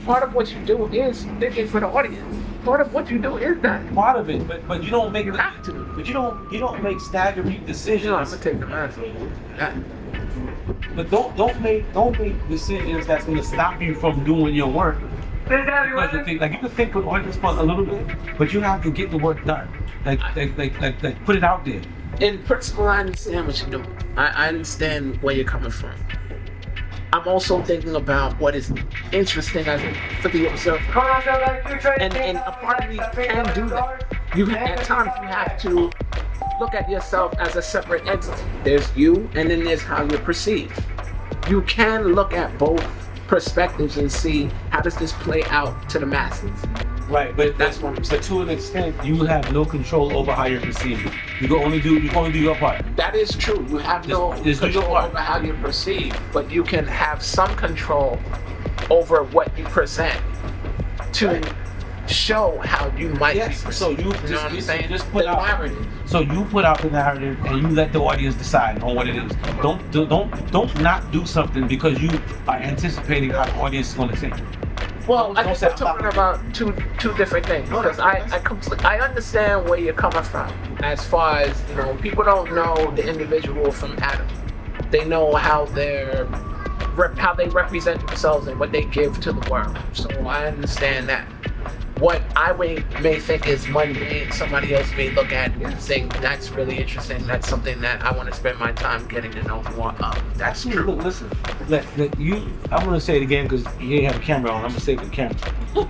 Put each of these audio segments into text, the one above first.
Part of what you do is thinking for the audience. Part of what you do is that. Part of it, but you don't make it. Have to. But you don't make staggering decisions. You know, I'm gonna take the mask. But don't make decisions that's gonna stop you from doing your work. Because you think, like, you can think with audience for a little bit, but you have to get the work done. Like put it out there. In principle, I understand what you're doing. I understand where you're coming from. I'm also thinking about what is interesting for the observer. And a part of me can do that. At times you have to look at yourself as a separate entity. There's you, and then there's how you're perceived. You can look at both perspectives and see how does this play out to the masses. Right, but to an extent, you have no control over how you're perceived. You can only do your part. That is true. You have no control over how you're perceived, but you can have some control over what you present to show how you might be perceived. So you know what I'm saying? Just put the out narrative. So you put out the narrative and you let the audience decide on what it is. Don't not do something because you are anticipating how the audience is going to think. Well, I think we're talking about two different things, because I understand where you're coming from. As far as, people don't know the individual from Adam. They know how they represent themselves and what they give to the world. So I understand that. What I may think is mundane, somebody else may look at and think that's really interesting. That's something that I want to spend my time getting to know more of. That's true. Look, listen. I'm going to say it again because you ain't have a camera on. I'm going to say it with the camera.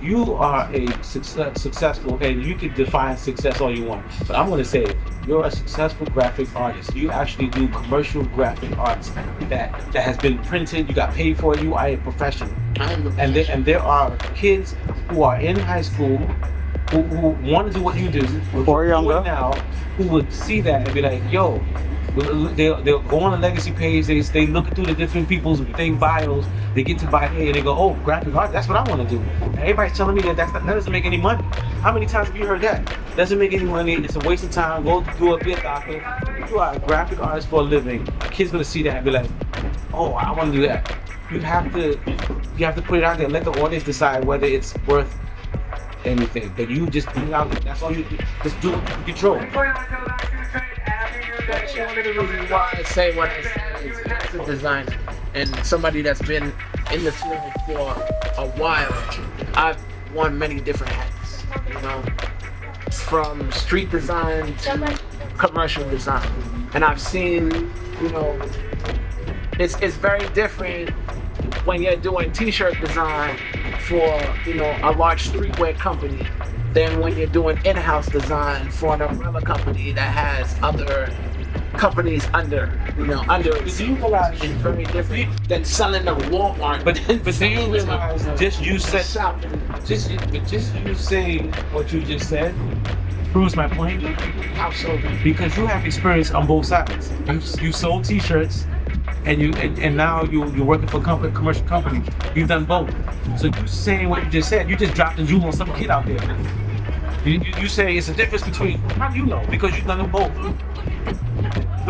You are a successful, and you can define success all you want. But I'm going to say it. You're a successful graphic artist. You actually do commercial graphic arts that has been printed. You got paid for it. You are a professional. And there are kids who are in high school who want to do what you do, or younger now, who would see that and be like, yo, they'll go on the legacy page, they look through the different people's bios, they get to buy A and they go, oh, graphic art, that's what I want to do. And everybody's telling me that doesn't make any money. How many times have you heard that? Doesn't make any money, it's a waste of time, go do a bit doctor. You are a graphic artist for a living. A kid's gonna see that and be like, oh, I want to do that. You have to put it out there, let the audience decide whether it's worth anything. But you just put it out there. That's all you do. Just do it. Control. That's one of the reasons why I say what I say is as a designer and somebody that's been in the field for a while. I've worn many different hats, from street design to commercial design, and I've seen, it's very different when you're doing t-shirt design for, a large streetwear company than when you're doing in-house design for an umbrella company that has other companies under it. Do you realize it's very different than selling to Walmart? But do you realize just you saying what you just said proves my point? How so? Because you have experience on both sides. You sold t-shirts. And now you're working for commercial companies. You've done both. So you saying what you just said, you just dropped a jewel on some kid out there. You say it's a difference between, how do you know? Because you've done them both.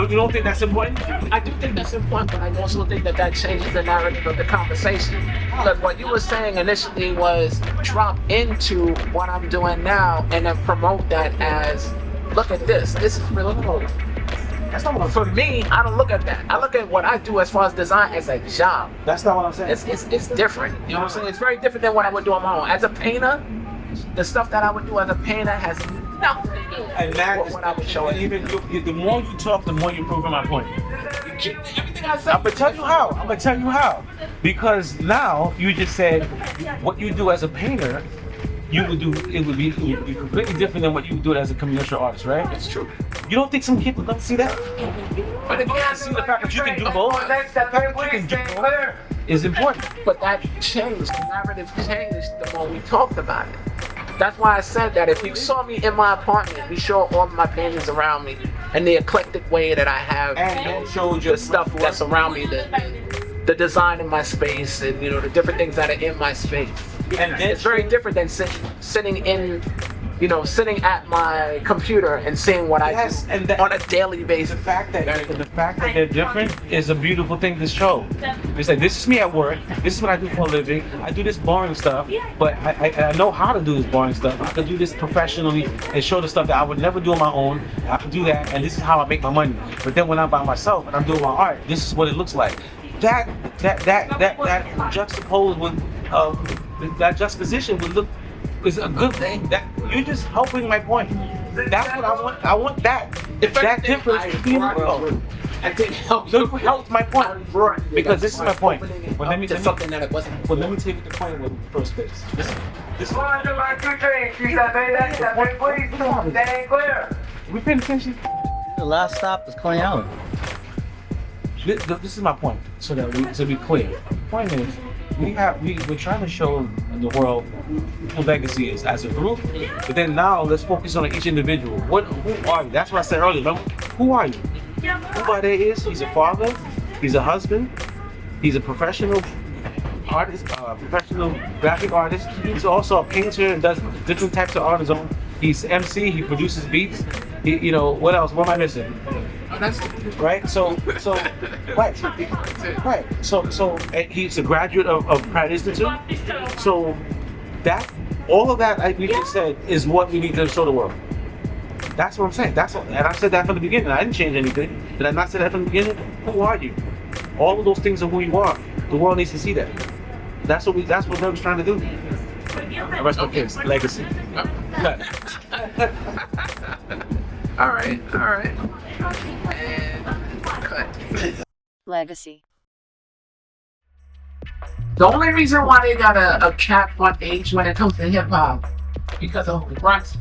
You don't think that's important? I do think that's important, but I also think that changes the narrative of the conversation. Because what you were saying initially was drop into what I'm doing now and then promote that as, look at this. This is really cool. That's not what For me, I don't look at that. I look at what I do as far as design as a job. That's not what I'm saying. It's different. You know what I'm saying? It's very different than what I would do on my own. As a painter, the stuff that I would do as a painter has nothing to do with what I would show. Even the more you talk, the more you prove my point. Everything I say. I'm gonna tell you how. Because now you just said what you do as a painter. It would be completely different than what you would do as a commercial artist, right? It's true. You don't think some kid would love to see that? But again, see the fact that you can do both. Is important. But that changed. The narrative changed the more we talked about it. That's why I said that if you saw me in my apartment, you saw all of my paintings around me and the eclectic way that I have, and showed you the stuff that's around me, the design in my space, and the different things that are in my space. And it's very different than sitting in sitting at my computer and seeing what I Yes, do and that- on a daily The basis. fact that they're different is a beautiful thing to show. It's like, this is me at work. This is what I do for a living. I do this boring stuff, but I know how to do this boring stuff. I can do this professionally and show the stuff that I would never do on my own. I can do that, and this is how I make my money. But then when I'm by myself and I'm doing my art, this is what it looks like. That juxtaposed with that juxtaposition would look is a good thing. That you're just helping my point. That's what I want. I want that. If That anything, difference I to be in the brought world. it. I didn't help Look, helps my point. Because this is my point. Well, let me something that it wasn't. Well, let me take it to point with first base. This we paying attention. The last stop is Coney Island. This is my point, so that to be clear. The point is, we're trying to show the world who legacy is as a group, but then now let's focus on each individual. Who are you? That's what I said earlier. Remember? Who are you? Who Bade is? He's a father. He's a husband. He's a professional artist, professional graphic artist. He's also a painter and does different types of art on his own. He's MC. He produces beats. What else? What am I missing? Right. So, right. So he's a graduate of Pratt Institute. So all of that we just said is what we need to show the world. That's what I'm saying. And I said that from the beginning. I didn't change anything. Did I not say that from the beginning? Who are you? All of those things are who you are. The world needs to see that. That's what I was trying to do. The rest of kids, legacy. All right. And cut. Legacy. The only reason why they got a cap on age when it comes to hip hop because of the Bronx